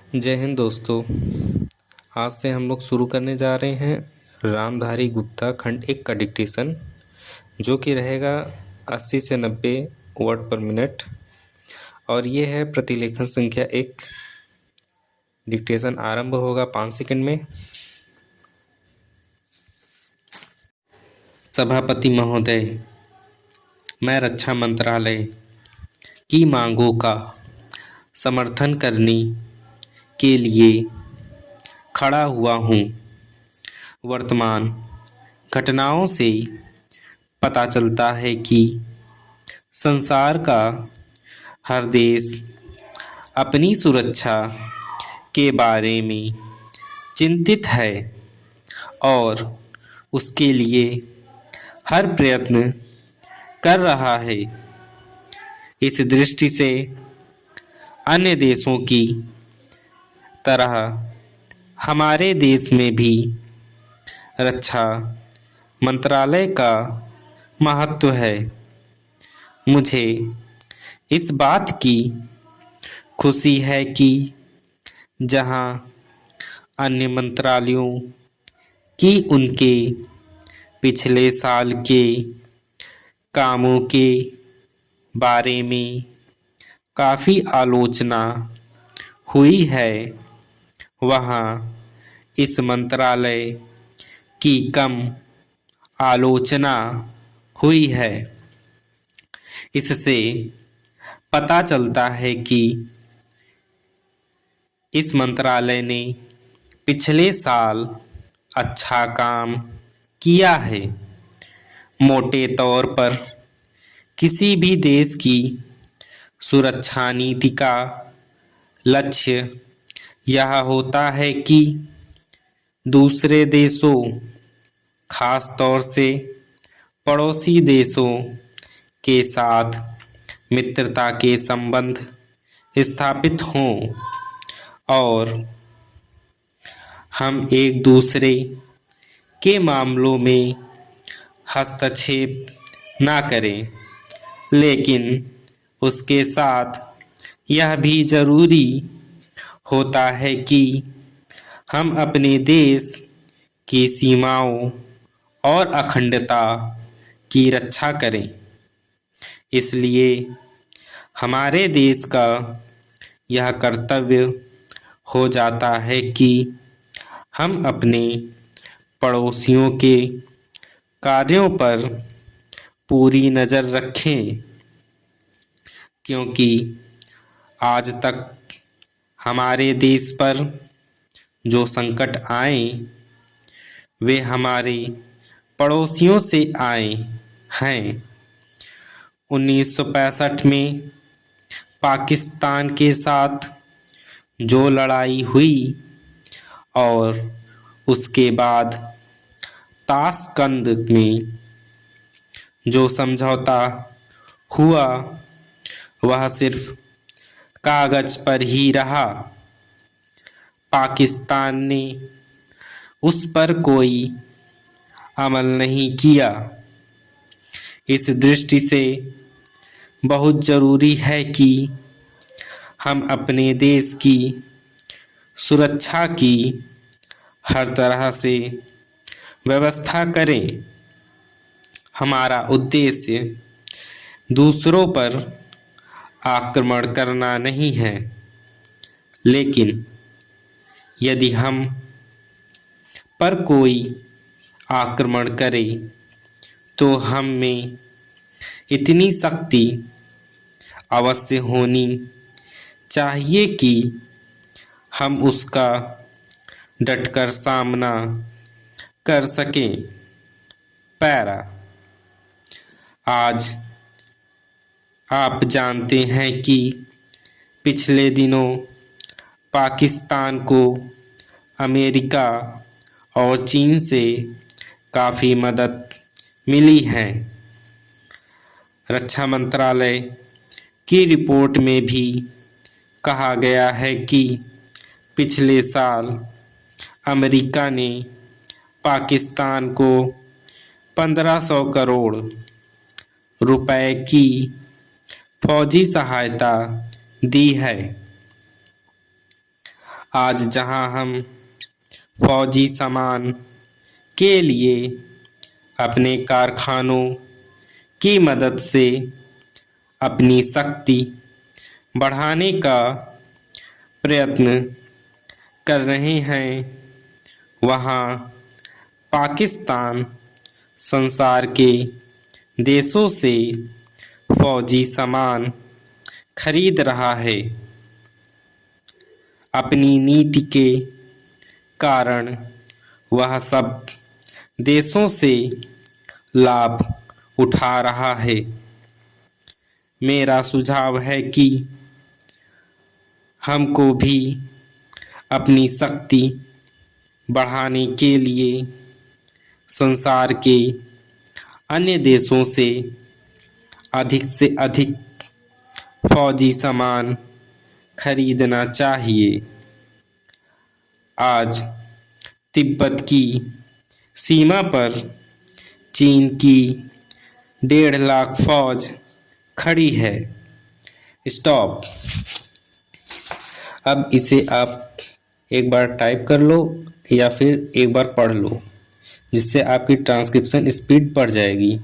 जय हिंद दोस्तों। आज से हम लोग शुरू करने जा रहे हैं रामधारी गुप्ता खंड 1 का डिक्टेशन, जो कि रहेगा 80 से 90 वर्ड पर मिनट। और ये है प्रतिलेखन संख्या 1। डिक्टेशन आरंभ होगा 5 सेकंड में। सभापति महोदय, मैं रक्षा मंत्रालय की मांगों का समर्थन करने के लिए खड़ा हुआ हूँ। वर्तमान घटनाओं से पता चलता है कि संसार का हर देश अपनी सुरक्षा के बारे में चिंतित है और उसके लिए हर प्रयत्न कर रहा है। इस दृष्टि से अन्य देशों की तरह हमारे देश में भी रक्षा मंत्रालय का महत्व है। मुझे इस बात की खुशी है कि जहां अन्य मंत्रालयों की उनके पिछले साल के कामों के बारे में काफ़ी आलोचना हुई है, वहाँ इस मंत्रालय की कम आलोचना हुई है। इससे पता चलता है कि इस मंत्रालय ने पिछले साल अच्छा काम किया है। मोटे तौर पर किसी भी देश की सुरक्षा नीति का लक्ष्य यह होता है कि दूसरे देशों, खास तौर से पड़ोसी देशों के साथ मित्रता के संबंध स्थापित हों और हम एक दूसरे के मामलों में हस्तक्षेप ना करें। लेकिन उसके साथ यह भी ज़रूरी होता है कि हम अपने देश की सीमाओं और अखंडता की रक्षा करें। इसलिए हमारे देश का यह कर्तव्य हो जाता है कि हम अपने पड़ोसियों के कार्यों पर पूरी नज़र रखें, क्योंकि आज तक हमारे देश पर जो संकट आए वे हमारे पड़ोसियों से आए हैं। 1965 में पाकिस्तान के साथ जो लड़ाई हुई और उसके बाद ताशकंद में जो समझौता हुआ वह सिर्फ कागज़ पर ही रहा। पाकिस्तान ने उस पर कोई अमल नहीं किया। इस दृष्टि से बहुत ज़रूरी है कि हम अपने देश की सुरक्षा की हर तरह से व्यवस्था करें। हमारा उद्देश्य दूसरों पर आक्रमण करना नहीं है, लेकिन यदि हम पर कोई आक्रमण करे तो हम में इतनी शक्ति अवश्य होनी चाहिए कि हम उसका डटकर सामना कर सकें। पैरा। आज आप जानते हैं कि पिछले दिनों पाकिस्तान को अमेरिका और चीन से काफ़ी मदद मिली है। रक्षा मंत्रालय की रिपोर्ट में भी कहा गया है कि पिछले साल अमेरिका ने पाकिस्तान को 1500 करोड़ रुपए की फौजी सहायता दी है। आज जहां हम फौजी सामान के लिए अपने कारखानों की मदद से अपनी शक्ति बढ़ाने का प्रयत्न कर रहे हैं, वहाँ पाकिस्तान संसार के देशों से फौजी सामान खरीद रहा है। अपनी नीति के कारण वह सब देशों से लाभ उठा रहा है। मेरा सुझाव है कि हमको भी अपनी शक्ति बढ़ाने के लिए संसार के अन्य देशों से अधिक फौजी सामान खरीदना चाहिए। आज तिब्बत की सीमा पर चीन की 1.5 लाख फौज खड़ी है। स्टॉप। अब इसे आप एक बार टाइप कर लो या फिर एक बार पढ़ लो, जिससे आपकी ट्रांसक्रिप्शन स्पीड बढ़ जाएगी।